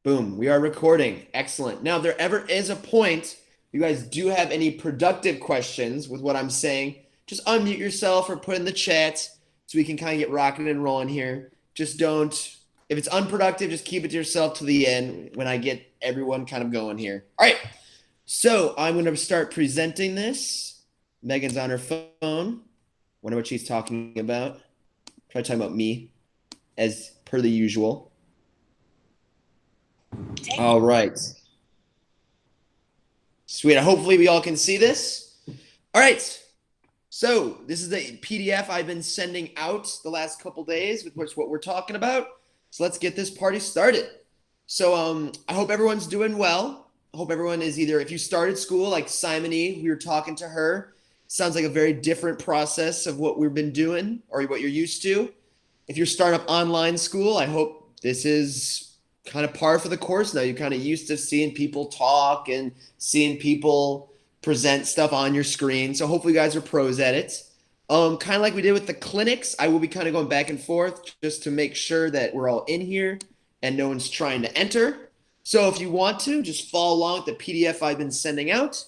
Boom, we are recording. Excellent. Now, if there ever is a point you guys do have any productive questions with what I'm saying, just unmute yourself or put in the chat so we can kind of get rocking and rolling here. Just don't, if it's unproductive, just keep it to yourself to the end when I get everyone kind of going here. All right, so I'm going to start presenting this. Megan's on her phone. Wonder what she's talking about. Probably talking about me, as per the usual. All right. Sweet. Hopefully we all can see this. All right. So this is the PDF I've been sending out the last couple days with what we're talking about. So let's get this party started. So I hope everyone's doing well. I hope everyone is either, if you started school like Simony, we were talking to her. Sounds like a very different process of what we've been doing or what you're used to. If you're starting up online school, I hope this is kind of par for the course now. You're kind of used to seeing people talk and seeing people present stuff on your screen. So hopefully you guys are pros at it. Kind of like we did with the clinics, I will be kind of going back and forth just to make sure that we're all in here and no one's trying to enter. So if you want to, just follow along with the PDF I've been sending out.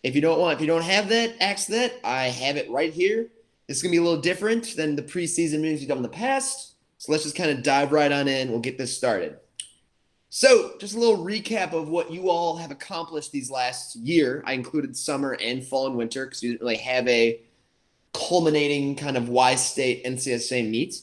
If you don't have that, ask that. I have it right here. It's going to be a little different than the preseason meetings we've done in the past. So let's just kind of dive right on in. We'll get this started. So just a little recap of what you all have accomplished these last year. I included summer and fall and winter because we didn't really have a culminating kind of Y-State NCSA meet.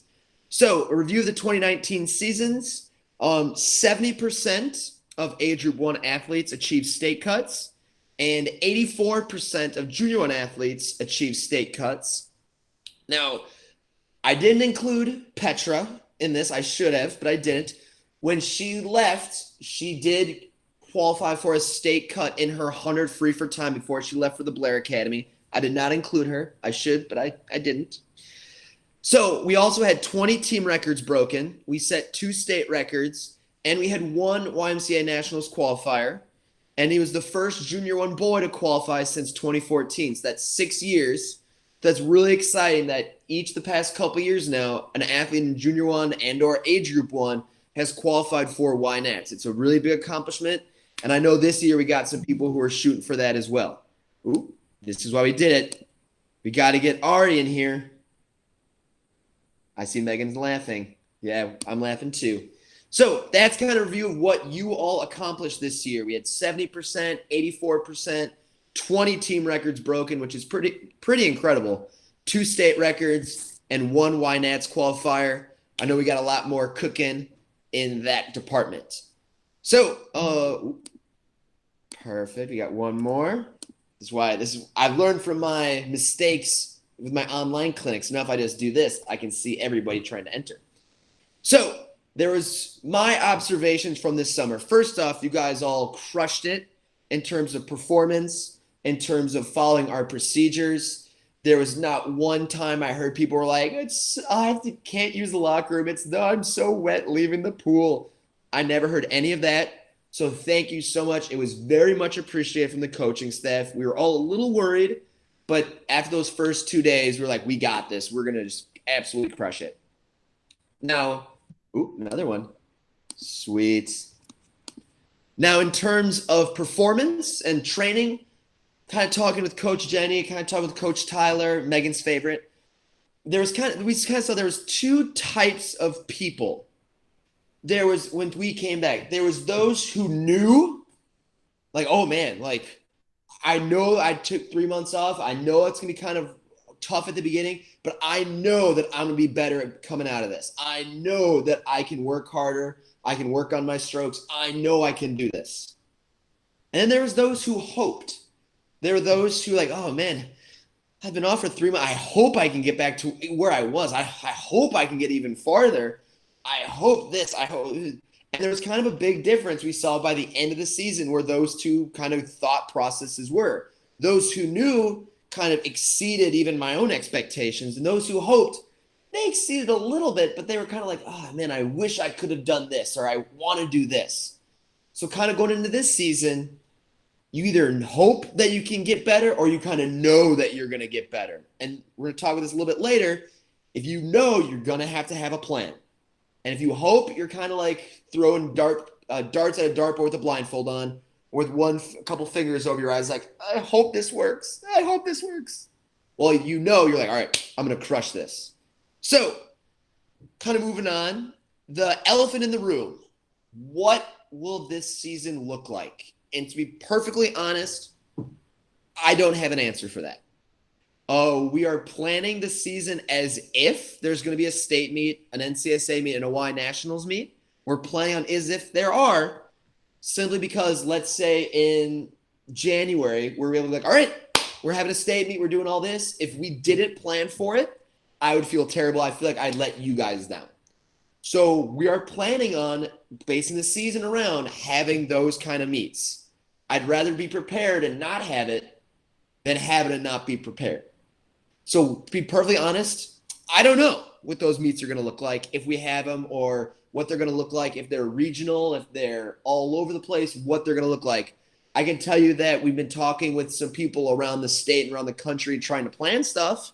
So a review of the 2019 seasons. 70% of AG1 athletes achieved state cuts, and 84% of Junior 1 athletes achieved state cuts. Now, I didn't include Petra in this. I should have, but I didn't. When she left, she did qualify for a state cut in her 100 free for time before she left for the Blair Academy. I did not include her. I should, but I didn't. So we also had 20 team records broken. We set 2 state records, and we had 1 YMCA Nationals qualifier. And he was the first Junior 1 boy to qualify since 2014. So that's 6 years. That's really exciting that each the past couple years now, an athlete in Junior 1 and or Age Group 1 has qualified for YNATs. It's a really big accomplishment. And I know this year we got some people who are shooting for that as well. Ooh, this is why we did it. We got to get Ari in here. I see Megan's laughing. Yeah, I'm laughing too. So that's kind of a review of what you all accomplished this year. We had 70%, 84%, 20 team records broken, which is pretty incredible. 2 state records and 1 YNATs qualifier. I know we got a lot more cooking in that department. So, perfect. We got one more. I've learned from my mistakes with my online clinics. Now if I just do this, I can see everybody trying to enter. So there was my observations from this summer. First off, you guys all crushed it in terms of performance, in terms of following our procedures. There was not one time I heard people were like, can't use the locker room. I'm so wet leaving the pool. I never heard any of that. So thank you so much. It was very much appreciated from the coaching staff. We were all a little worried, but after those first 2 days, we're like, we got this. We're going to just absolutely crush it. Now, another one. Sweet. Now, in terms of performance and training, kind of talking with Coach Jenny, kind of talking with Coach Tyler, Megan's favorite. We kind of saw there was 2 types of people. There was, when we came back, there was those who knew, like, oh man, like, I know I took 3 months off. I know it's going to be kind of tough at the beginning, but I know that I'm going to be better at coming out of this. I know that I can work harder. I can work on my strokes. I know I can do this. And then there was those who hoped. There were those who like, oh man, I've been off for 3 months. I hope I can get back to where I was. I hope I can get even farther. I hope this. I hope. And there was kind of a big difference we saw by the end of the season where those 2 kind of thought processes were. Those who knew kind of exceeded even my own expectations. And those who hoped, they exceeded a little bit, but they were kind of like, oh man, I wish I could have done this, or I want to do this. So kind of going into this season, you either hope that you can get better or you kind of know that you're going to get better. And we're going to talk about this a little bit later. If you know, you're going to have a plan. And if you hope, you're kind of like throwing darts at a dartboard with a blindfold on, with a couple fingers over your eyes, like, I hope this works. I hope this works. Well, you're like, all right, I'm going to crush this. So, kind of moving on, the elephant in the room. What will this season look like? And to be perfectly honest, I don't have an answer for that. We are planning the season as if there's going to be a state meet, an NCSA meet, and a Y Nationals meet. We're planning on as if there are, simply because let's say in January, we're able to be like, all right, we're having a state meet, we're doing all this. If we didn't plan for it, I would feel terrible. I feel like I'd let you guys down. So we are planning on basing the season around having those kind of meets. I'd rather be prepared and not have it than have it and not be prepared. So to be perfectly honest, I don't know what those meets are going to look like if we have them, or what they're going to look like if they're regional, if they're all over the place, what they're going to look like. I can tell you that we've been talking with some people around the state and around the country trying to plan stuff,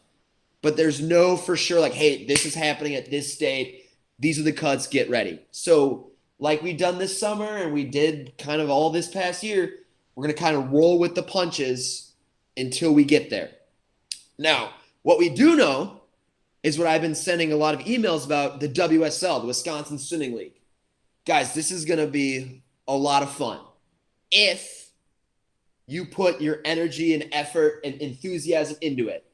but there's no for sure like, hey, this is happening at this state. These are the cuts, get ready. So like we've done this summer and we did kind of all this past year, we're going to kind of roll with the punches until we get there. Now, what we do know is what I've been sending a lot of emails about, the WSL, the Wisconsin Swimming League. Guys, this is going to be a lot of fun if you put your energy and effort and enthusiasm into it.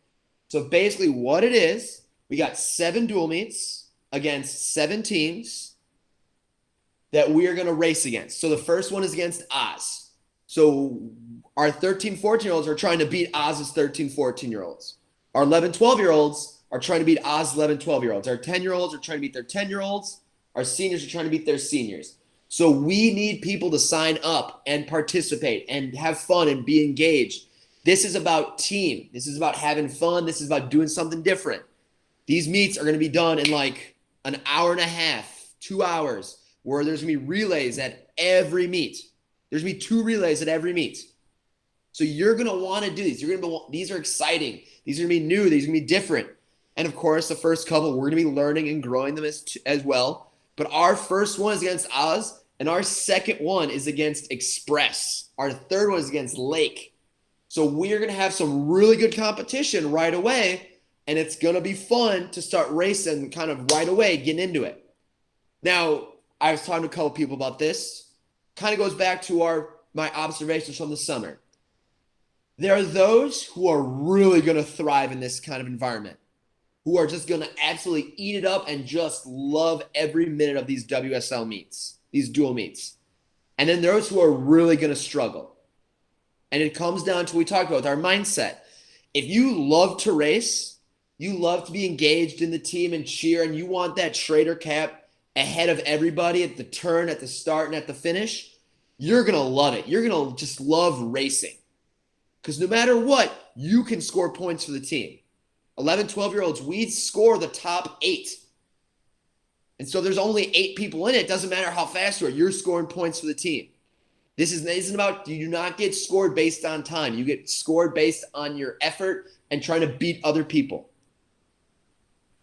So basically what it is, we got 7 dual meets against 7 teams that we are going to race against. So the first one is against Oz. So our 13, 14-year-olds are trying to beat Oz's 13, 14-year-olds. Our 11, 12-year-olds are trying to beat Oz's 11, 12-year-olds. Our 10-year-olds are trying to beat their 10-year-olds. Our seniors are trying to beat their seniors. So we need people to sign up and participate and have fun and be engaged. This is about team. This is about having fun. This is about doing something different. These meets are going to be done in like an hour and a half, 2 hours, where there's going to be relays at every meet. There's going to be 2 relays at every meet. So you're going to want to do these. These are exciting. These are going to be new. These are going to be different. And of course, the first couple, we're going to be learning and growing them as well. But our first one is against Oz, and our second one is against Express. Our third one is against Lake. So we're going to have some really good competition right away, and it's going to be fun to start racing kind of right away, getting into it. Now, I was talking to a couple people about this. Kind of goes back to my observations from the summer. There are those who are really going to thrive in this kind of environment, who are just going to absolutely eat it up and just love every minute of these WSL meets, these dual meets. And then those who are really going to struggle. And it comes down to what we talked about with our mindset. If you love to race, you love to be engaged in the team and cheer, and you want that Schrader cap ahead of everybody at the turn, at the start, and at the finish, you're going to love it. You're going to just love racing. Because no matter what, you can score points for the team. 11, 12-year-olds, we score the top 8. And so there's only 8 people in it. It doesn't matter how fast you are. You're scoring points for the team. This isn't about, you do not get scored based on time. You get scored based on your effort and trying to beat other people.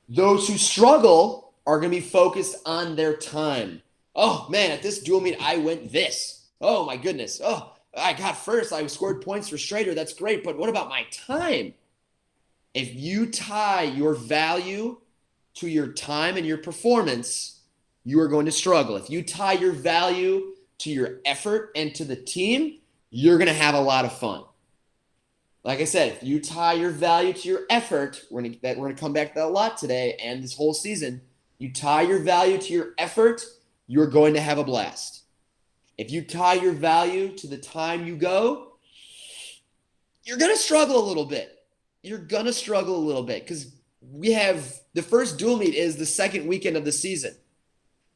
Those who struggle are going to be focused on their time. Oh, man, at this dual meet, I went this. Oh, my goodness. Oh, I got first. I scored points for Schrader. That's great. But what about my time? If you tie your value to your time and your performance, you are going to struggle. If you tie your value to your effort and to the team, you're going to have a lot of fun. Like I said, if you tie your value to your effort, we're going to come back to that a lot today and this whole season. You tie your value to your effort, you're going to have a blast. If you tie your value to the time you go, you're going to struggle a little bit. You're going to struggle a little bit because we have the first dual meet is the second weekend of the season.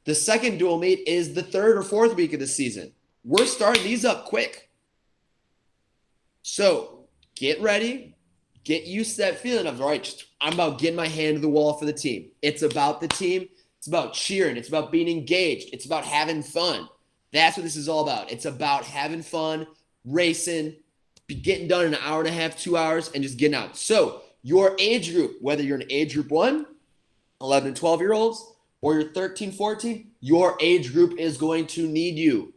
The second dual meet is the third or fourth week of the season. We're starting these up quick. So get ready, get used to that feeling of, all right, I'm about getting my hand to the wall for the team. It's about the team. It's about cheering. It's about being engaged. It's about having fun. That's what this is all about. It's about having fun, racing, getting done in an hour and a half, 2 hours, and just getting out. So your age group, whether you're in age group 1, 11 and 12-year-olds, or you're 13, 14, your age group is going to need you.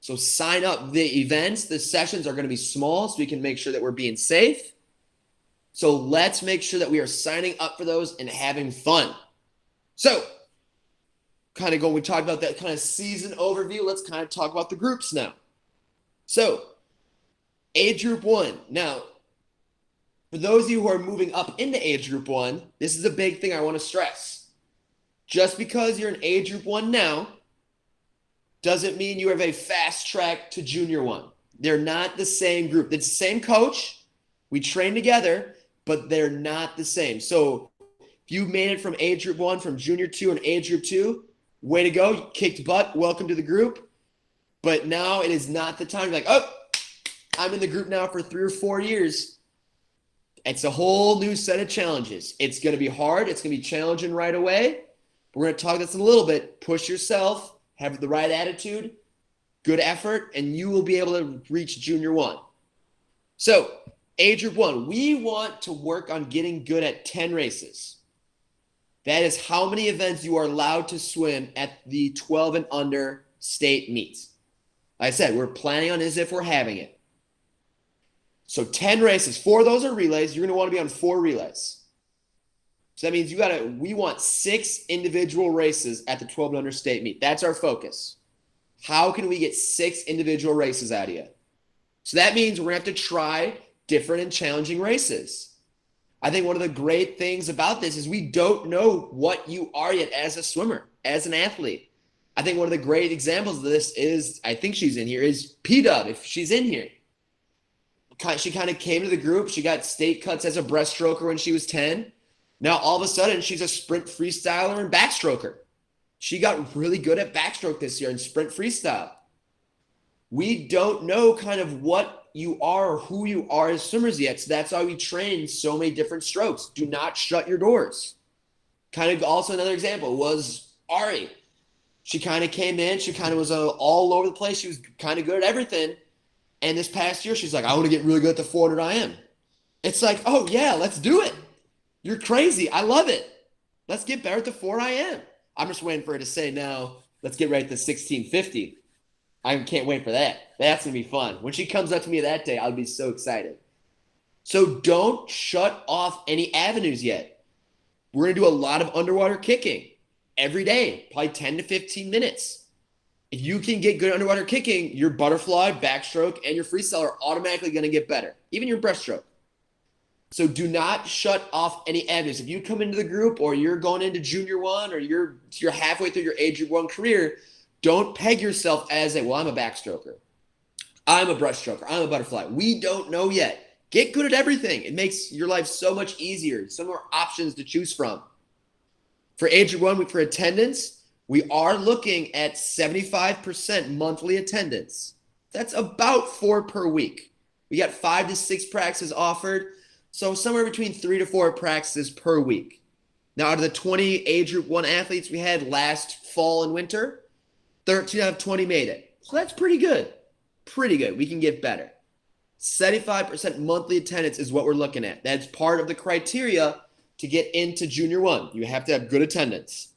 So sign up. The events, the sessions are going to be small so we can make sure that we're being safe. So let's make sure that we are signing up for those and having fun. So kind of going, we talked about that kind of season overview. Let's kind of talk about the groups now. So age group 1. Now, for those of you who are moving up into age group 1, this is a big thing I want to stress. Just because you're in age group 1 now doesn't mean you have a fast track to junior 1. They're not the same group. It's the same coach. We train together, but they're not the same. So if you made it from age group 1, from junior 2 and age group 2, way to go. You kicked butt. Welcome to the group. But now it is not the time. You're like, oh, I'm in the group now for 3 or 4 years. It's a whole new set of challenges. It's going to be hard. It's going to be challenging right away. We're going to talk this in a little bit. Push yourself. Have the right attitude. Good effort. And you will be able to reach junior 1. So age group 1, we want to work on getting good at 10 races. That is how many events you are allowed to swim at the 12 and under state meets. Like I said, we're planning on as if we're having it. So 10 races. 4 of those are relays. You're going to want to be on 4 relays. So that means we want 6 individual races at the 12 and under state meet. That's our focus. How can we get 6 individual races out of you? So that means we're going to have to try different and challenging races. I think one of the great things about this is we don't know what you are yet as a swimmer, as an athlete. I think one of the great examples of this is, I think she's in here, is P-Dub, if she's in here. She kind of came to the group. She got state cuts as a breaststroker when she was 10. Now, all of a sudden, she's a sprint freestyler and backstroker. She got really good at backstroke this year in sprint freestyle. We don't know kind of what you are or who you are as swimmers yet. So that's why we train so many different strokes. Do not shut your doors. Kind of also another example was Ari. She kind of came in. She kind of was all over the place. She was kind of good at everything. And this past year, she's like, I want to get really good at the 400 IM. It's like, oh, yeah, let's do it. You're crazy. I love it. Let's get better at the 4 IM. I'm just waiting for her to say now, let's get right to 1650. I can't wait for that. That's going to be fun. When she comes up to me that day, I'll be so excited. So don't shut off any avenues yet. We're going to do a lot of underwater kicking every day, probably 10 to 15 minutes. If you can get good underwater kicking, your butterfly, backstroke, and your freestyle are automatically going to get better, even your breaststroke. So do not shut off any avenues. If you come into the group or you're going into junior 1 or you're halfway through your age group 1 career, don't peg yourself as I'm a backstroker. I'm a breaststroker. I'm a butterfly. We don't know yet. Get good at everything. It makes your life so much easier. Some more options to choose from. For age group 1, for attendance, we are looking at 75% monthly attendance. That's about 4 per week. We got 5 to 6 practices offered. So somewhere between 3 to 4 practices per week. Now, out of the 20 age group 1 athletes we had last fall and winter, 13 out of 20 made it. So that's pretty good. Pretty good. We can get better. 75% monthly attendance is what we're looking at. That's part of the criteria to get into junior 1. You have to have good attendance.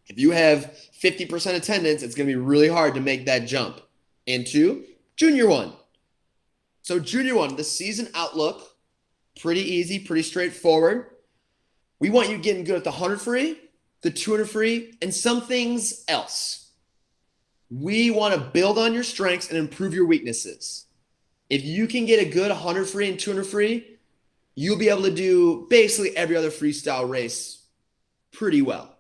If you have 50% attendance, it's going to be really hard to make that jump into junior 1. So junior 1, the season outlook, pretty easy, pretty straightforward. We want you getting good at the 100 free, the 200 free, and some things else. We want to build on your strengths and improve your weaknesses. If you can get a good 100 free and 200 free, you'll be able to do basically every other freestyle race pretty well.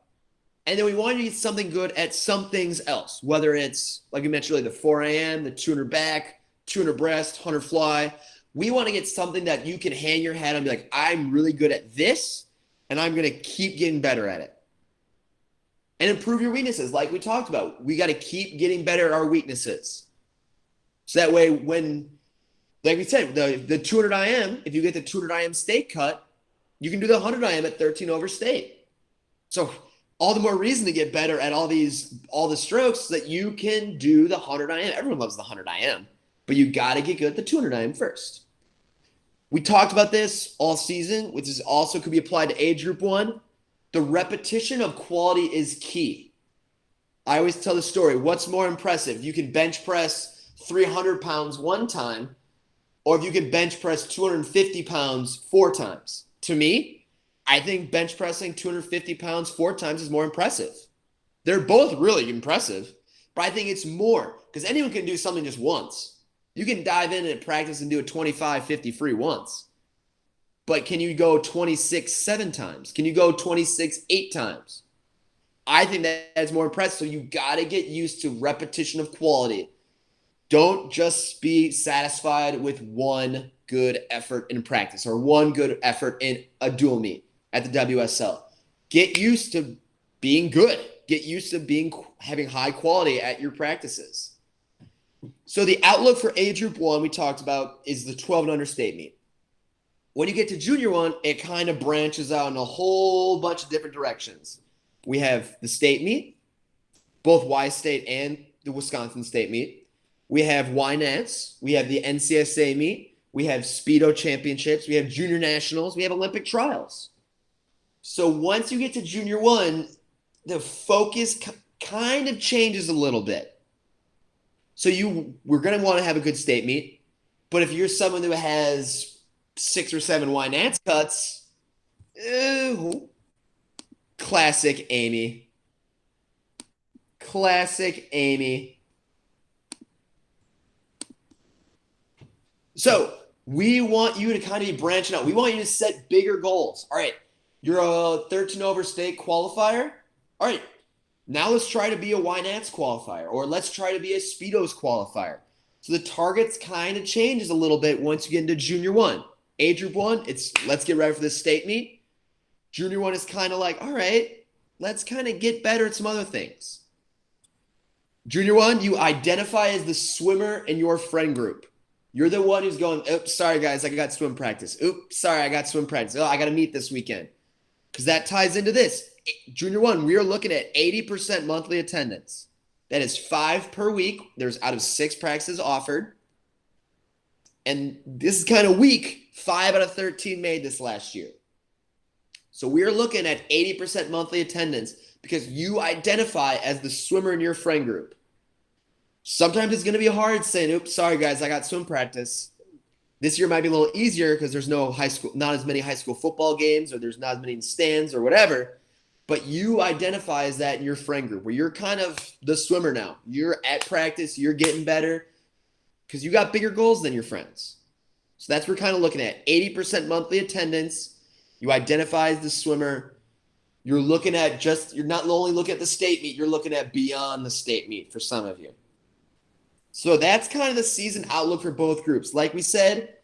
And then we want you to get something good at some things else, whether it's, like we mentioned earlier, the 4 AM, the 200 back, 200 breast, 100 fly. We want to get something that you can hang your hat on and be like, I'm really good at this, and I'm going to keep getting better at it. And improve your weaknesses, like we talked about. We got to keep getting better at our weaknesses. So that way, when, like we said, the 200 IM, if you get the 200 IM state cut, you can do the 100 IM at 13 over state. So all the more reason to get better at all the strokes so that you can do the 100 IM. Everyone loves the 100 IM, but you got to get good at the 200 IM first. We talked about this all season, which is also could be applied to age group 1. The repetition of quality is key. I always tell the story. What's more impressive? You can bench press 300 pounds one time, or if you can bench press 250 pounds 4 times. To me, I think bench pressing 250 pounds 4 times is more impressive. They're both really impressive, but I think it's more because anyone can do something just once. You can dive in and practice and do a 25, 50 free once. But can you go 26 7 times? Can you go 26 8 times? I think that's more impressive. So you got to get used to repetition of quality. Don't just be satisfied with one good effort in practice or one good effort in a dual meet at the WSL. Get used to being good. Get used to having high quality at your practices. So the outlook for age group 1 we talked about is the 12 and under state meet. When you get to junior 1, it kind of branches out in a whole bunch of different directions. We have the state meet, both Y State and the Wisconsin state meet. We have Y Nats. We have the NCSA meet. We have Speedo championships. We have junior nationals. We have Olympic trials. So once you get to junior 1, the focus kind of changes a little bit. So we're going to want to have a good state meet. But if you're someone who has 6 or 7 Y Nats cuts, classic Amy. Classic Amy. So we want you to kind of be branching out. We want you to set bigger goals. All right, you're a 13 over state qualifier. All right, now let's try to be a Y Nats qualifier, or let's try to be a Speedos qualifier. So the targets kind of changes a little bit once you get into junior 1. Age group 1, it's let's get ready for this state meet. Junior 1 is kind of like, all right, let's kind of get better at some other things. Junior 1, you identify as the swimmer in your friend group. You're the one who's going, oops, sorry, guys, I got swim practice. Oops, sorry, I got swim practice. Oh, I got to meet this weekend. Because that ties into this. Junior 1, we are looking at 80% monthly attendance. That is 5 per week. There's out of 6 practices offered. And this is kind of weak. 5 out of 13 made this last year. So we are looking at 80% monthly attendance because you identify as the swimmer in your friend group. Sometimes it's going to be hard saying, oops, sorry, guys, I got swim practice. This year might be a little easier because there's not as many high school football games, or there's not as many stands or whatever. But you identify as that in your friend group where you're kind of the swimmer now. You're at practice. You're getting better because you got bigger goals than your friends. So that's what we're kind of looking at. 80% monthly attendance. You identify as the swimmer. You're not only looking at the state meet, you're looking at beyond the state meet for some of you. So that's kind of the season outlook for both groups. Like we said,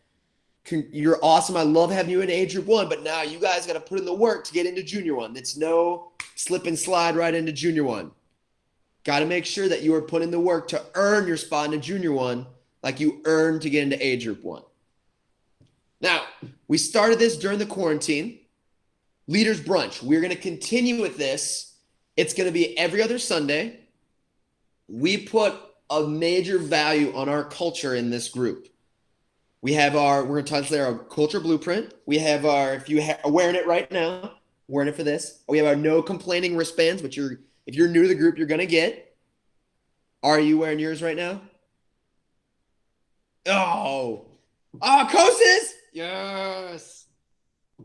you're awesome. I love having you in age group 1, but now you guys got to put in the work to get into junior 1. It's no slip and slide right into junior 1. Got to make sure that you are putting the work to earn your spot into junior 1 like you earned to get into age group 1. Now, we started this during the quarantine. Leaders Brunch. We're going to continue with this. It's going to be every other Sunday. We put a major value on our culture in this group. We're going to touch there our culture blueprint. We have if you are wearing it right now, wearing it for this. We have our no complaining wristbands, which if you're new to the group, you're going to get. Are you wearing yours right now? Oh, Kos. Yes.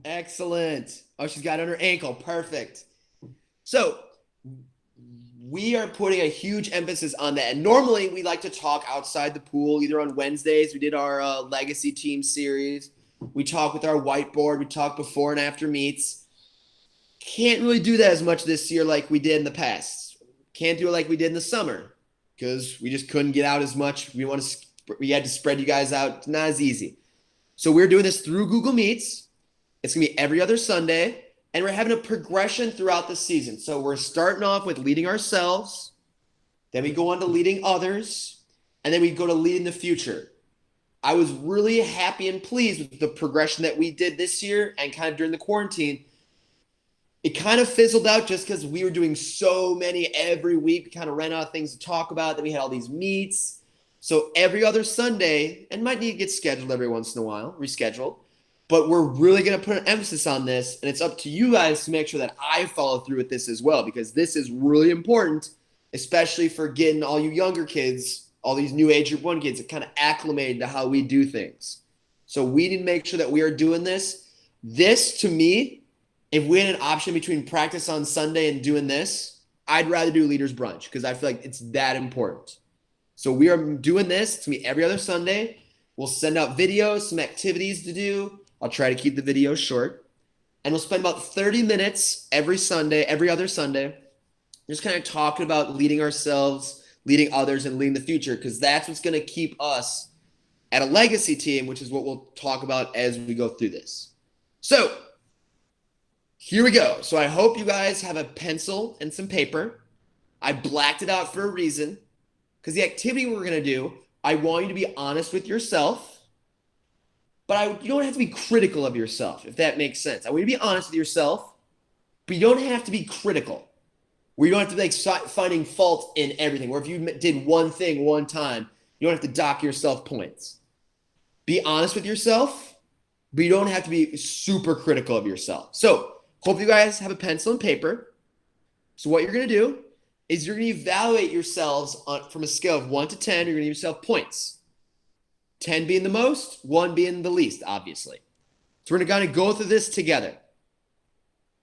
Excellent. Oh, she's got it on her ankle. Perfect. So we are putting a huge emphasis on that. And normally we like to talk outside the pool, either on Wednesdays. We did our legacy team series. We talk with our whiteboard. We talk before and after meets. Can't really do that as much this year like we did in the past. Can't do it like we did in the summer because we just couldn't get out as much. We had to spread you guys out. It's not as easy. So we're doing this through Google Meets. It's going to be every other Sunday. And we're having a progression throughout the season. So we're starting off with leading ourselves. Then we go on to leading others. And then we go to leading the future. I was really happy and pleased with the progression that we did this year and kind of during the quarantine. It kind of fizzled out just because we were doing so many every week. We kind of ran out of things to talk about. Then we had all these meets. So every other Sunday, and might need to get scheduled every once in a while, rescheduled. But we're really going to put an emphasis on this, and it's up to you guys to make sure that I follow through with this as well, because this is really important especially for getting all you younger kids, all these new AG1 kids, kind of acclimated to how we do things. So we need to make sure that we are doing this. This, to me, if we had an option between practice on Sunday and doing this, I'd rather do Leaders Brunch because I feel like it's that important. So we are doing this to me every other Sunday. We'll send out videos, some activities to do. I'll try to keep the videos short. And we'll spend about 30 minutes every Sunday, every other Sunday, just kind of talking about leading ourselves, leading others, and leading the future, because that's what's going to keep us at a legacy team, which is what we'll talk about as we go through this. So here we go. So I hope you guys have a pencil and some paper. I blacked it out for a reason, because the activity we're going to do, I want you to be honest with yourself, but you don't have to be critical of yourself, if that makes sense. I want you to be honest with yourself, but you don't have to be critical, where you don't have to be like finding fault in everything, where if you did one thing one time, you don't have to dock yourself points. Be honest with yourself, but you don't have to be super critical of yourself. So hope you guys have a pencil and paper. So what you're going to do is you're going to evaluate yourselves from a scale of 1 to 10. You're going to give yourself points. 10 being the most, 1 being the least, obviously. So we're going to kind of go through this together.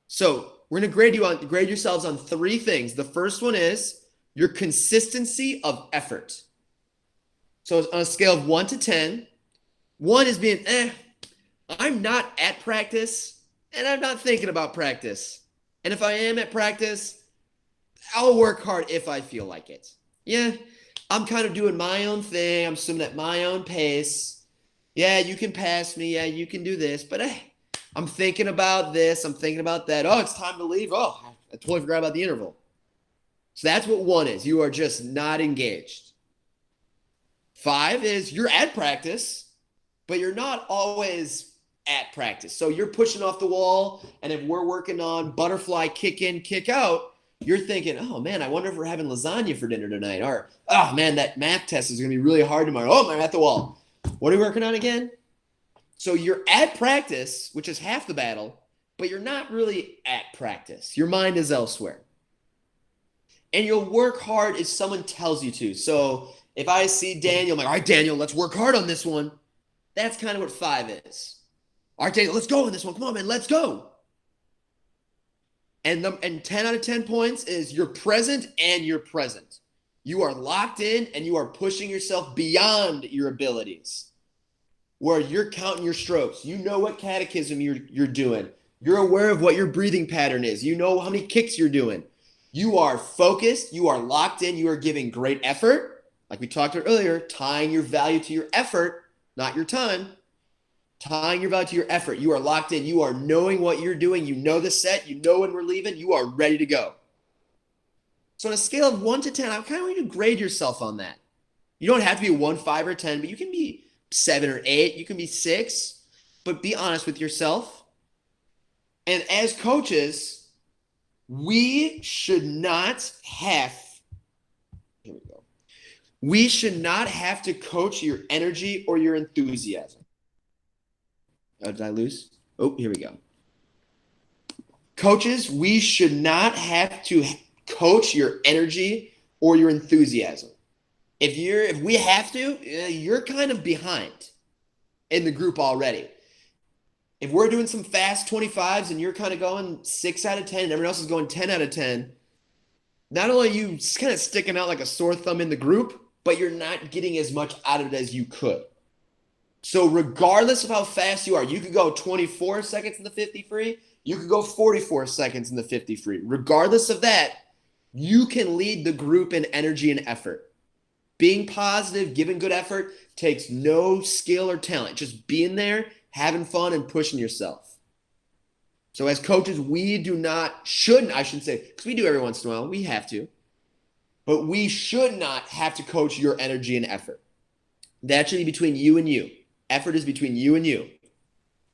So we're going to grade yourselves on 3 things. The first one is your consistency of effort. So on a scale of 1 to 10, 1 is being, I'm not at practice, and I'm not thinking about practice. And if I am at practice, I'll work hard if I feel like it. Yeah, I'm kind of doing my own thing. I'm swimming at my own pace. Yeah, you can pass me. Yeah, you can do this. But I'm thinking about this. I'm thinking about that. Oh, it's time to leave. Oh, I totally forgot about the interval. So that's what 1 is. You are just not engaged. 5 is you're at practice, but you're not always at practice. So you're pushing off the wall, and if we're working on butterfly kick in, kick out, you're thinking, oh, man, I wonder if we're having lasagna for dinner tonight. Or, oh, man, that math test is going to be really hard tomorrow. Oh, I'm at the wall. What are we working on again? So you're at practice, which is half the battle, but you're not really at practice. Your mind is elsewhere. And you'll work hard if someone tells you to. So if I see Daniel, I'm like, all right, Daniel, let's work hard on this one. That's kind of what 5 is. All right, Daniel, let's go on this one. Come on, man, let's go. And 10 out of 10 points is you're present and you're present. You are locked in and you are pushing yourself beyond your abilities, where you're counting your strokes. You know what catechism you're doing. You're aware of what your breathing pattern is. You know how many kicks you're doing. You are focused. You are locked in. You are giving great effort. Like we talked about earlier, tying your value to your effort, not your time. Tying your value to your effort. You are locked in. You are knowing what you're doing. You know the set. You know when we're leaving. You are ready to go. So on a scale of 1 to 10, I kind of want you to grade yourself on that. You don't have to be 1, 5, or 10, but you can be 7 or 8. You can be 6, but be honest with yourself. And as coaches, we should not have, here we go. We should not have to coach your energy or your enthusiasm. Did I lose? Oh, here we go. Coaches, we should not have to coach your energy or your enthusiasm. If we have to, you're kind of behind in the group already. If we're doing some fast 25s and you're kind of going 6 out of 10 and everyone else is going 10 out of 10, not only are you kind of sticking out like a sore thumb in the group, but you're not getting as much out of it as you could. So regardless of how fast you are, you could go 24 seconds in the 50 free. You could go 44 seconds in the 50 free. Regardless of that, you can lead the group in energy and effort. Being positive, giving good effort takes no skill or talent. Just being there, having fun, and pushing yourself. So as coaches, we shouldn't, because we do every once in a while, we have to. But we should not have to coach your energy and effort. That should be between you and you. Effort is between you and you.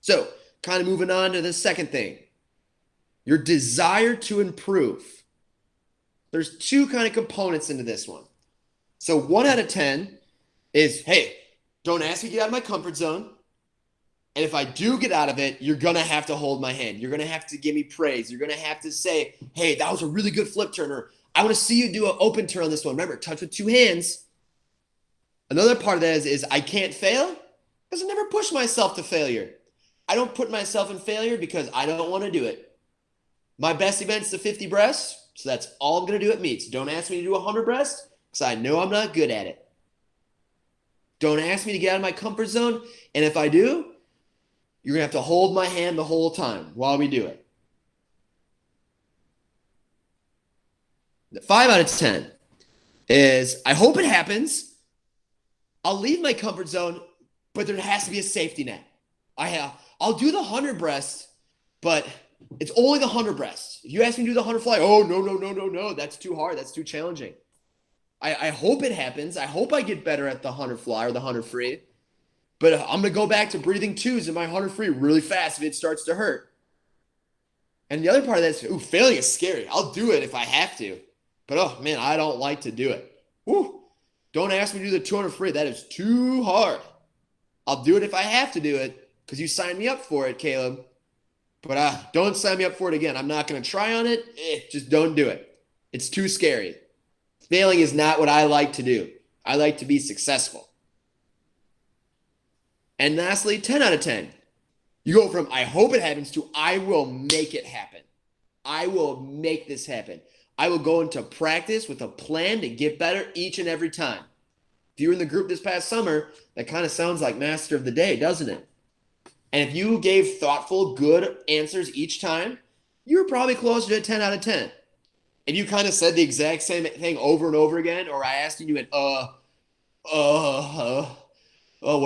So, kind of moving on to the second thing. Your desire to improve. There's 2 kind of components into this one. So 1 out of 10 is, hey, don't ask me to get out of my comfort zone. And if I do get out of it, you're going to have to hold my hand. You're going to have to give me praise. You're going to have to say, hey, that was a really good flip turn. Or I want to see you do an open turn on this one. Remember, touch with 2 hands. Another part of that is I can't fail because I never push myself to failure. I don't put myself in failure because I don't want to do it. My best event's the 50 breasts, so that's all I'm going to do at meets. Don't ask me to do 100 breasts because I know I'm not good at it. Don't ask me to get out of my comfort zone, and if I do, you're going to have to hold my hand the whole time while we do it. 5 out of 10 is I hope it happens. I'll leave my comfort zone, but there has to be a safety net. I'll do the 100 breasts, but it's only the 100 breasts. If you ask me to do the 100 fly, oh, no. That's too hard. That's too challenging. I hope it happens. I hope I get better at the 100 fly or the 100 free. But I'm going to go back to breathing 2s in my 100 free really fast if it starts to hurt. And the other part of that is, failing is scary. I'll do it if I have to. But, oh, man, I don't like to do it. Woo. Don't ask me to do the 200 free. That is too hard. I'll do it if I have to do it because you signed me up for it, Caleb. But don't sign me up for it again. I'm not going to try on it. Just don't do it. It's too scary. Failing is not what I like to do. I like to be successful. And lastly, 10 out of 10. You go from I hope it happens to I will make it happen. I will make this happen. I will go into practice with a plan to get better each and every time. If you were in the group this past summer, that kind of sounds like master of the day, doesn't it? And if you gave thoughtful, good answers each time, you were probably closer to a 10 out of 10. If you kind of said the exact same thing over and over again, or I asked you, you went, what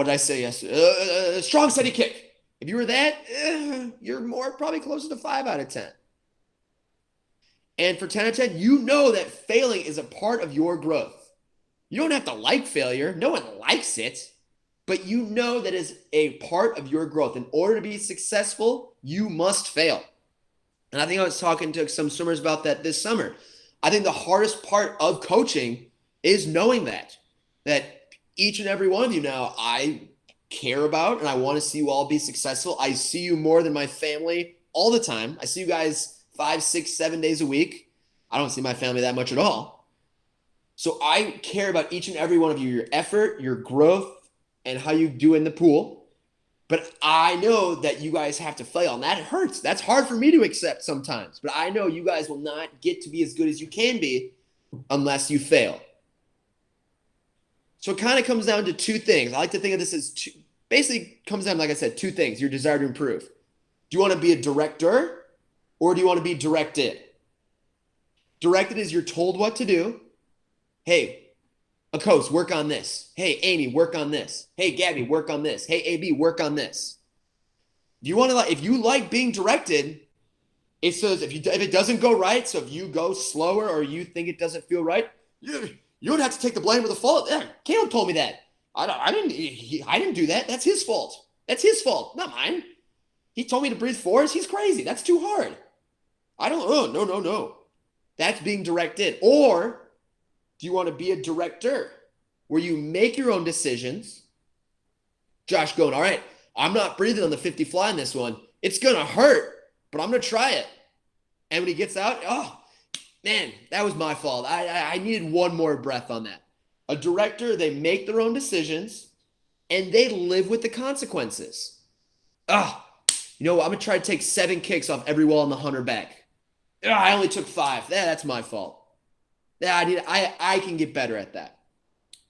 did I say yesterday? Strong, steady kick. If you were that, you're probably closer to 5 out of 10. And for 10 out of 10, you know that failing is a part of your growth. You don't have to like failure. No one likes it. But you know that is a part of your growth. In order to be successful, you must fail. And I think I was talking to some swimmers about that this summer. I think the hardest part of coaching is knowing that each and every one of you now, I care about and I want to see you all be successful. I see you more than my family all the time. I see you guys 5, 6, 7 days a week. I don't see my family that much at all. So I care about each and every one of you, your effort, your growth, and how you do in the pool. But I know that you guys have to fail, and that hurts. That's hard for me to accept sometimes. But I know you guys will not get to be as good as you can be unless you fail. So it kind of comes down to 2 things. I like to think of this as basically comes down, like I said, 2 things, your desire to improve. Do you want to be a director or do you want to be directed? Directed is you're told what to do. Hey, a coach, work on this. Hey, Amy, work on this. Hey, Gabby, work on this. Hey, AB, work on this. If you like being directed, it says if it doesn't go right, so if you go slower or you think it doesn't feel right, you don't have to take the blame or the fault. Yeah, Caleb told me that. I didn't do that. That's his fault. That's his fault, not mine. He told me to breathe 4s. He's crazy. That's too hard. No. That's being directed. Or do you want to be a director where you make your own decisions? Josh going, all right, I'm not breathing on the 50 fly in this one. It's going to hurt, but I'm going to try it. And when he gets out, oh, man, that was my fault. I needed one more breath on that. A director, they make their own decisions, and they live with the consequences. I'm going to try to take 7 kicks off every wall on the 100 back. I only took 5. That's my fault. I can get better at that.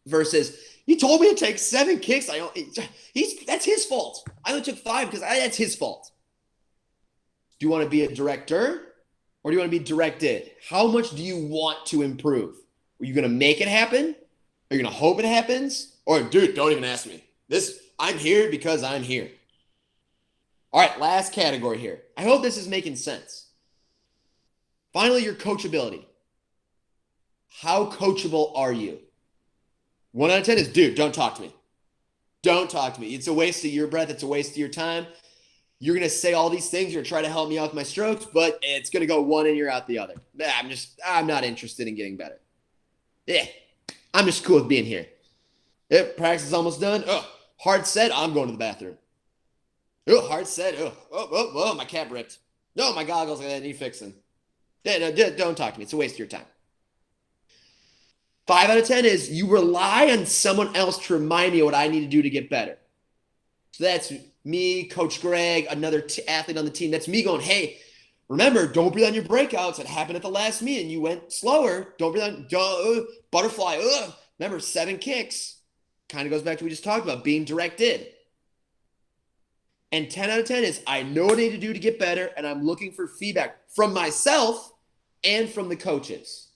Versus, you told me to take 7 kicks. That's his fault. I only took 5 because that's his fault. Do you want to be a director or do you want to be directed? How much do you want to improve? Are you going to make it happen? Are you going to hope it happens? Or, dude, don't even ask me. I'm here because I'm here. All right, last category here. I hope this is making sense. Finally, your coachability. How coachable are you? 1 out of 10 is, dude, don't talk to me. Don't talk to me. It's a waste of your breath. It's a waste of your time. You're going to say all these things. You're going to try to help me out with my strokes, but it's going to go one and you're out the other. I'm not interested in getting better. Yeah, I'm just cool with being here. Yep, practice is almost done. Hard set, I'm going to the bathroom. Hard set. My cap ripped. No, my goggles, I need fixing. Don't talk to me. It's a waste of your time. 5 out of 10 is you rely on someone else to remind me what I need to do to get better. So that's me, Coach Greg, another athlete on the team. That's me going, hey, remember, don't breathe on your breakouts. It happened at the last meeting. You went slower. Don't breathe on butterfly. Remember, 7 kicks. Kind of goes back to what we just talked about, being directed. And 10 out of 10 is I know what I need to do to get better, and I'm looking for feedback from myself and from the coaches.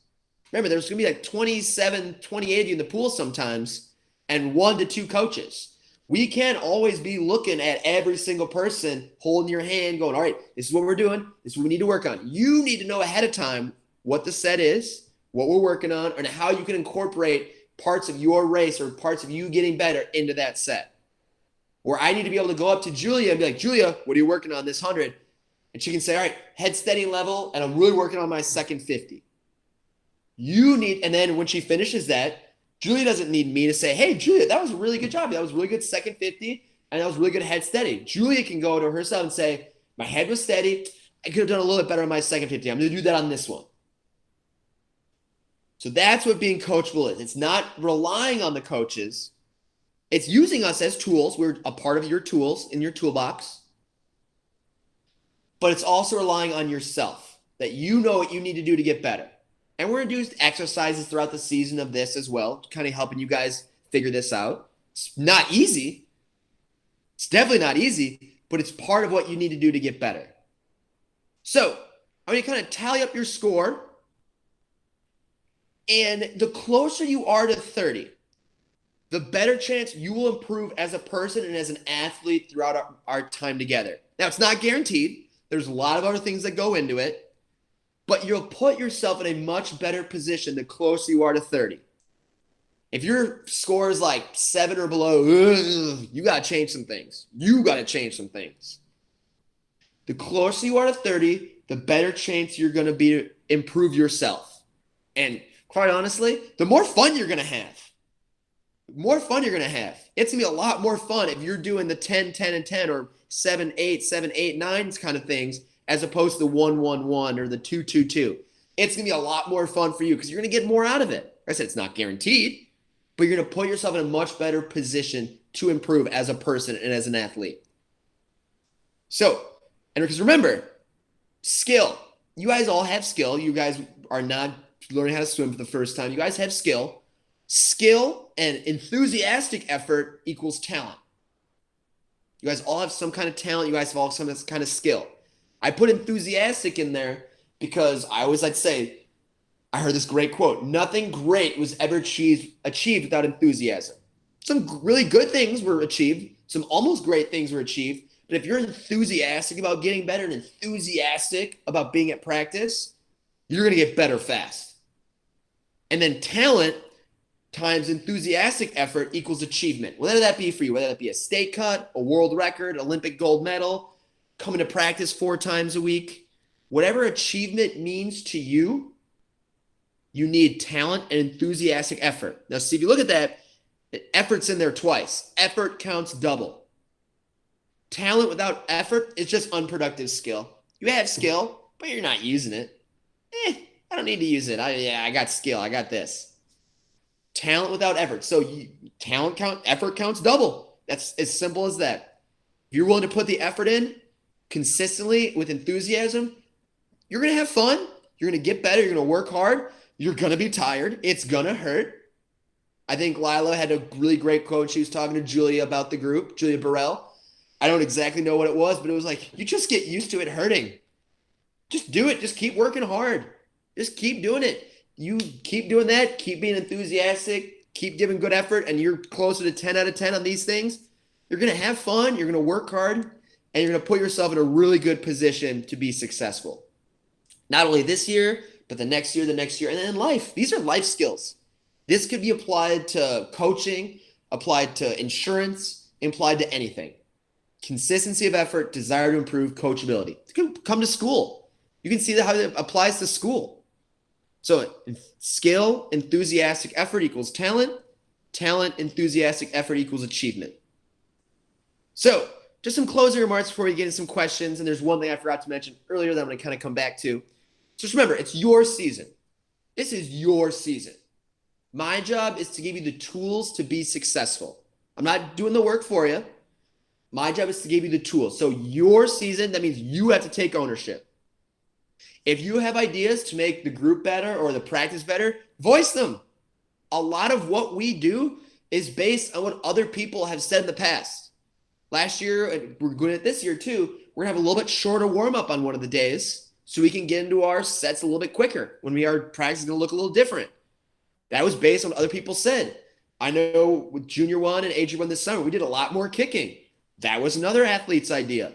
Remember, there's going to be like 27, 28 of you in the pool sometimes, and 1 to 2 coaches. We can't always be looking at every single person holding your hand going, all right, this is what we're doing. This is what we need to work on. You need to know ahead of time what the set is, what we're working on, and how you can incorporate parts of your race or parts of you getting better into that set. Where I need to be able to go up to Julia and be like, Julia, what are you working on this 100? And she can say, all right, head steady level, and I'm really working on my second 50. And then when she finishes that, Julia doesn't need me to say, hey, Julia, that was a really good job. That was a really good second 50, and that was really good head steady. Julia can go to herself and say, my head was steady. I could have done a little bit better on my second 50. I'm going to do that on this one. So that's what being coachable is. It's not relying on the coaches. It's using us as tools. We're a part of your tools in your toolbox. But it's also relying on yourself, that you know what you need to do to get better. And we're going to do exercises throughout the season of this as well, kind of helping you guys figure this out. It's not easy. It's definitely not easy, but it's part of what you need to do to get better. So I'm going to kind of tally up your score. And the closer you are to 30, the better chance you will improve as a person and as an athlete throughout our time together. Now, it's not guaranteed. There's a lot of other things that go into it. But you'll put yourself in a much better position the closer you are to 30. If your score is like 7 or below, you got to change some things. The closer you are to 30, the better chance you're going to be to improve yourself. And quite honestly, the more fun you're going to have. It's going to be a lot more fun if you're doing the 10, 10, and 10 or 7, 8, 7, 8, 9 kind of things, as opposed to the 1, 1, 1 or the 2, 2, 2. It's going to be a lot more fun for you because you're going to get more out of it. Like I said, it's not guaranteed, but you're going to put yourself in a much better position to improve as a person and as an athlete. So, and because remember, skill. You guys all have skill. You guys are not learning how to swim for the first time. You guys have skill. Skill and enthusiastic effort equals talent. You guys all have some kind of talent. You guys have all some kind of skill. I put enthusiastic in there because I always like to say, I heard this great quote, nothing great was ever achieved without enthusiasm. Some really good things were achieved. Some almost great things were achieved. But if you're enthusiastic about getting better and enthusiastic about being at practice, you're going to get better fast. And then talent times enthusiastic effort equals achievement. Whatever that be for you, whether that be a state cut, a world record, Olympic gold medal, coming to practice 4 times a week, whatever achievement means to you, you need talent and enthusiastic effort. Now, see, if you look at that, effort's in there twice. Effort counts double. Talent without effort is just unproductive skill. You have skill, but you're not using it. I don't need to use it. I got skill. I got this. Talent without effort. So effort counts double. That's as simple as that. If you're willing to put the effort in consistently with enthusiasm, you're going to have fun. You're going to get better. You're going to work hard. You're going to be tired. It's going to hurt. I think Lila had a really great quote. She was talking to Julia about the group, Julia Burrell. I don't exactly know what it was, but it was like, you just get used to it hurting. Just do it. Just keep working hard. Just keep doing it. You keep doing that. Keep being enthusiastic. Keep giving good effort, and you're closer to 10 out of 10 on these things. You're going to have fun. You're going to work hard, and you're going to put yourself in a really good position to be successful. Not only this year, but the next year, and then in life. These are life skills. This could be applied to coaching, applied to insurance, applied to anything. Consistency of effort, desire to improve, coachability. Come to school. You can see how it applies to school. So skill, enthusiastic effort equals talent. Talent, enthusiastic effort equals achievement. So just some closing remarks before we get into some questions. And there's one thing I forgot to mention earlier that I'm going to kind of come back to. Just remember, it's your season. This is your season. My job is to give you the tools to be successful. I'm not doing the work for you. My job is to give you the tools. So your season, that means you have to take ownership. If you have ideas to make the group better or the practice better, voice them. A lot of what we do is based on what other people have said in the past. Last year, and we're doing it this year too, we're going to have a little bit shorter warm-up on one of the days so we can get into our sets a little bit quicker when our practice is going to look a little different. That was based on what other people said. I know with JR1 and AG1 this summer, we did a lot more kicking. That was another athlete's idea.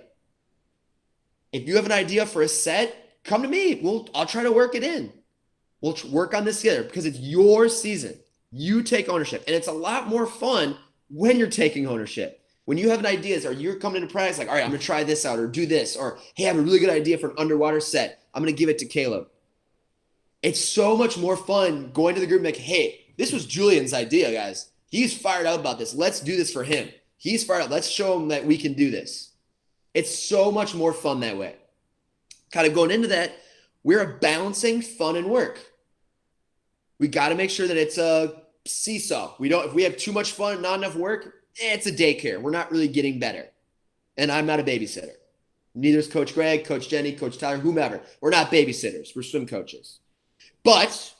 If you have an idea for a set, come to me. I'll try to work it in. We'll work on this together because it's your season. You take ownership. And it's a lot more fun when you're taking ownership. When you have an idea, or you're coming into practice like, all right, I'm going to try this out or do this. Or, hey, I have a really good idea for an underwater set. I'm going to give it to Caleb. It's so much more fun going to the group and like, hey, this was Julian's idea, guys. He's fired up about this. Let's do this for him. He's fired up. Let's show him that we can do this. It's so much more fun that way. Kind of going into that, we're balancing fun and work. We got to make sure that it's a seesaw. If we have too much fun and not enough work, it's a daycare. We're not really getting better. And I'm not a babysitter. Neither is Coach Greg, Coach Jenny, Coach Tyler, whomever. We're not babysitters. We're swim coaches. But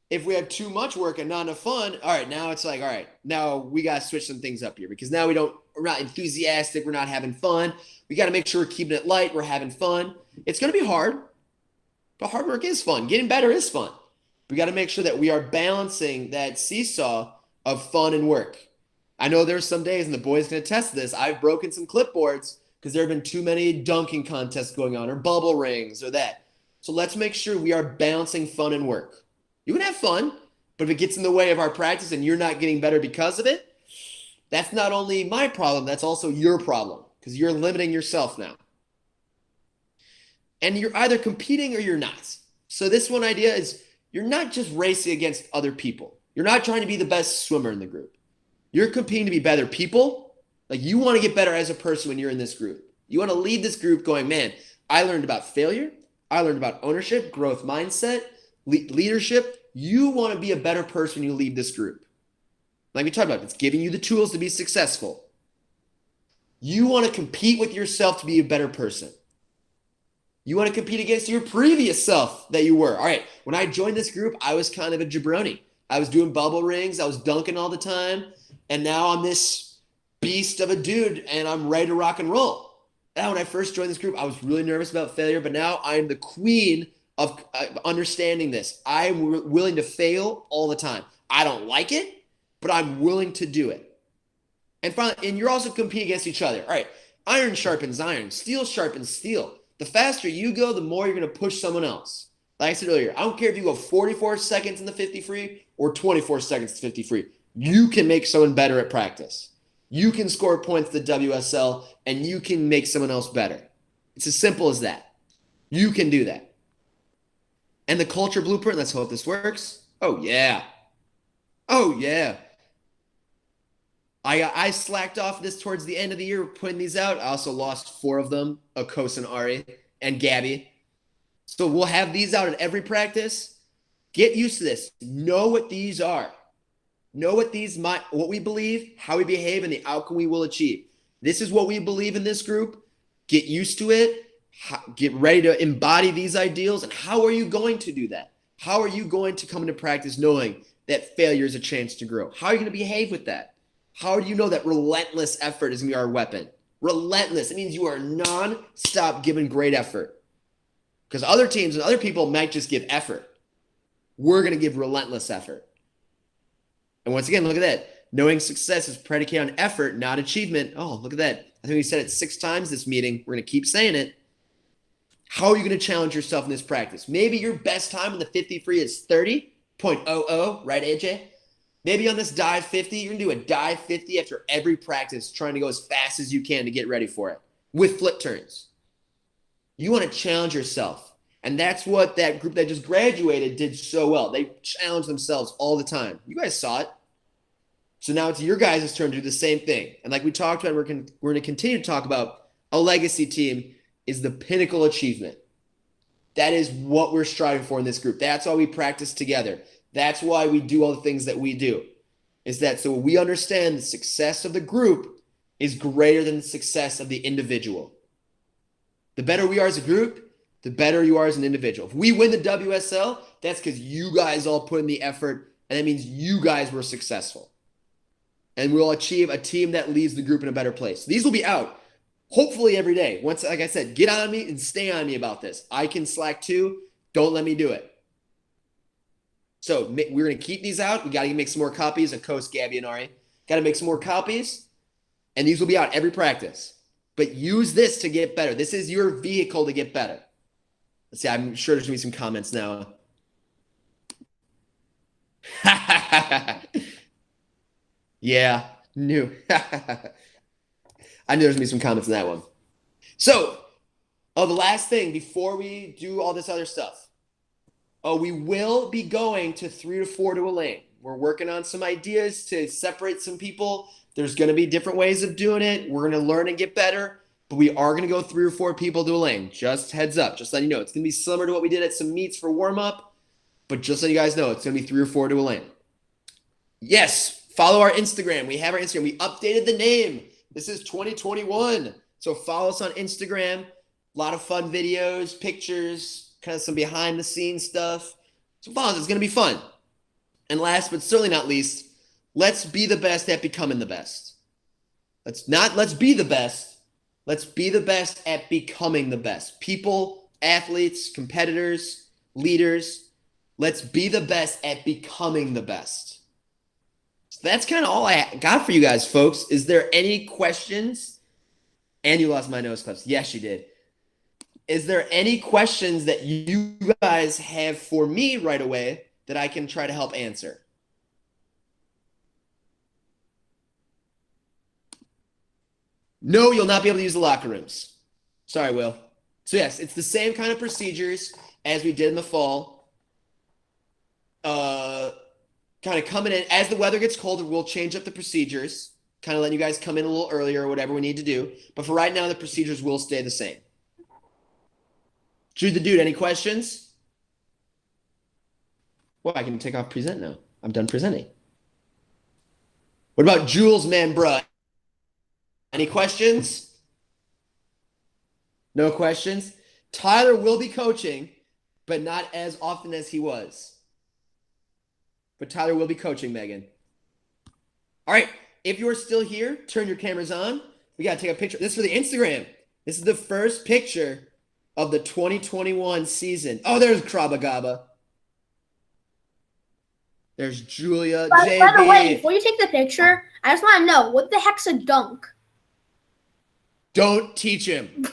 if we have too much work and not enough fun, all right, now it's like, all right, now we got to switch some things up here because now we're not enthusiastic. We're not having fun. We got to make sure we're keeping it light. We're having fun. It's going to be hard, but hard work is fun. Getting better is fun. We got to make sure that we are balancing that seesaw of fun and work. I know there's some days, and the boys can attest to this, I've broken some clipboards because there have been too many dunking contests going on or bubble rings or that. So let's make sure we are balancing fun and work. You can have fun, but if it gets in the way of our practice and you're not getting better because of it, that's not only my problem, that's also your problem because you're limiting yourself now. And you're either competing or you're not. So this one idea is you're not just racing against other people. You're not trying to be the best swimmer in the group. You're competing to be better people. Like you want to get better as a person when you're in this group. You want to lead this group going, man, I learned about failure. I learned about ownership, growth mindset, leadership. You want to be a better person when you lead this group. Like we talked about, it's giving you the tools to be successful. You want to compete with yourself to be a better person. You want to compete against your previous self that you were. All right, when I joined this group, I was kind of a jabroni. I was doing bubble rings. I was dunking all the time. And now I'm this beast of a dude and I'm ready to rock and roll. Now, when I first joined this group, I was really nervous about failure, but now I'm the queen of understanding this. I'm willing to fail all the time. I don't like it, but I'm willing to do it. And finally, and you're also competing against each other. All right, iron sharpens iron, steel sharpens steel. The faster you go, the more you're going to push someone else. Like I said earlier, I don't care if you go 44 seconds in the 50 free or 24 seconds to 50 free. You can make someone better at practice. You can score points to the WSL, and you can make someone else better. It's as simple as that. You can do that. And the culture blueprint, let's hope this works. Oh, yeah. Oh, yeah. I slacked off this towards the end of the year putting these out. I also lost 4 of them, Akos and Ari and Gabby. So we'll have these out at every practice. Get used to this. Know what these are. Know what we believe, how we behave, and the outcome we will achieve. This is what we believe in this group. Get used to it. Get ready to embody these ideals. And how are you going to do that? How are you going to come into practice knowing that failure is a chance to grow? How are you going to behave with that? How do you know that relentless effort is going to be our weapon? Relentless. It means you are non-stop giving great effort. Because other teams and other people might just give effort. We're going to give relentless effort. And once again, look at that. Knowing success is predicated on effort, not achievement. Oh, look at that. I think we said it 6 times this meeting. We're going to keep saying it. How are you going to challenge yourself in this practice? Maybe your best time in the 50 free is 30.00, right, AJ? Maybe on this dive 50, you're going to do a dive 50 after every practice, trying to go as fast as you can to get ready for it with flip turns. You want to challenge yourself. And that's what that group that just graduated did so well. They challenged themselves all the time. You guys saw it. So now it's your guys' turn to do the same thing. And like we talked about, we're going to continue to talk about a legacy team is the pinnacle achievement. That is what we're striving for in this group. That's why we practice together. That's why we do all the things that we do. Is that so we understand the success of the group is greater than the success of the individual. The better we are as a group, the better you are as an individual. If we win the WSL, that's because you guys all put in the effort, and that means you guys were successful. And we'll achieve a team that leaves the group in a better place. These will be out hopefully every day. Once, like I said, get on me and stay on me about this. I can slack too. Don't let me do it. So we're going to keep these out. We got to make some more copies of Coach, Gabby, and Ari. Got to make some more copies. And these will be out every practice. But use this to get better. This is your vehicle to get better. Let's see. I'm sure there's going to be some comments now. Yeah, knew. I knew there's going to be some comments in that one. So, the last thing before we do all this other stuff. We will be going to 3 to 4 to a lane. We're working on some ideas to separate some people. There's going to be different ways of doing it. We're going to learn and get better, but we are going to go 3 or 4 people to a lane. Just heads up, just letting you know. It's going to be similar to what we did at some meets for warm-up, but just so you guys know, it's going to be 3 or 4 to a lane. Yes, follow our Instagram. We have our Instagram. We updated the name. This is 2021. So follow us on Instagram. A lot of fun videos, pictures, kind of some behind the scenes stuff. So follow us. It's going to be fun. And last but certainly not least, let's be the best at becoming the best. Let's be the best. Let's be the best at becoming the best. People, athletes, competitors, leaders. Let's be the best at becoming the best. So that's kind of all I got for you guys, folks. Is there any questions? And you lost my nose clips. Yes, you did. Is there any questions that you guys have for me right away that I can try to help answer? No, you'll not be able to use the locker rooms. Sorry, Will. So yes, it's the same kind of procedures as we did in the fall. Kind of coming in, as the weather gets colder, we'll change up the procedures, kind of letting you guys come in a little earlier or whatever we need to do. But for right now, the procedures will stay the same. Jude the Dude, any questions? Well, I can take off present now. I'm done presenting. What about Jules, man, bruh? Any questions? No questions? Tyler will be coaching, but not as often as he was. But Tyler will be coaching, Megan. All right, if you're still here, turn your cameras on. We got to take a picture. This is for the Instagram. This is the first picture of the 2021 season. Oh, there's Krabagaba. There's Julia. JB. By the way, before you take the picture, I just want to know, what the heck's a dunk? Don't teach him.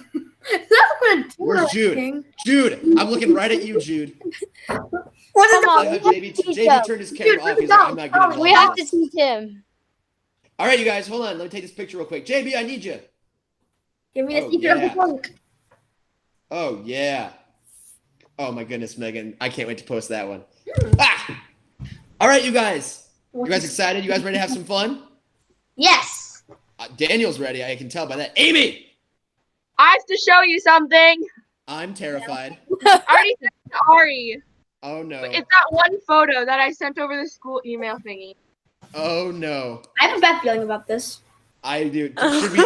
That's what a Where's Jude? Jude, I'm looking right at you, Jude. What is Like how JB turned his camera off. He's like, I'm not getting We have to teach him. All right, you guys, hold on. Let me take this picture real quick. JB, I need you. Give me the secret of the dunk. Oh, yeah. Oh, my goodness, Megan. I can't wait to post that one. All right, you guys. You guys excited? You guys ready to have some fun? Yes. Daniel's ready. I can tell by that. Amy! I have to show you something. I'm terrified. I already sent it to Ari. Oh, no. It's that one photo that I sent over the school email thingy. Oh, no. I have a bad feeling about this. I do. Should we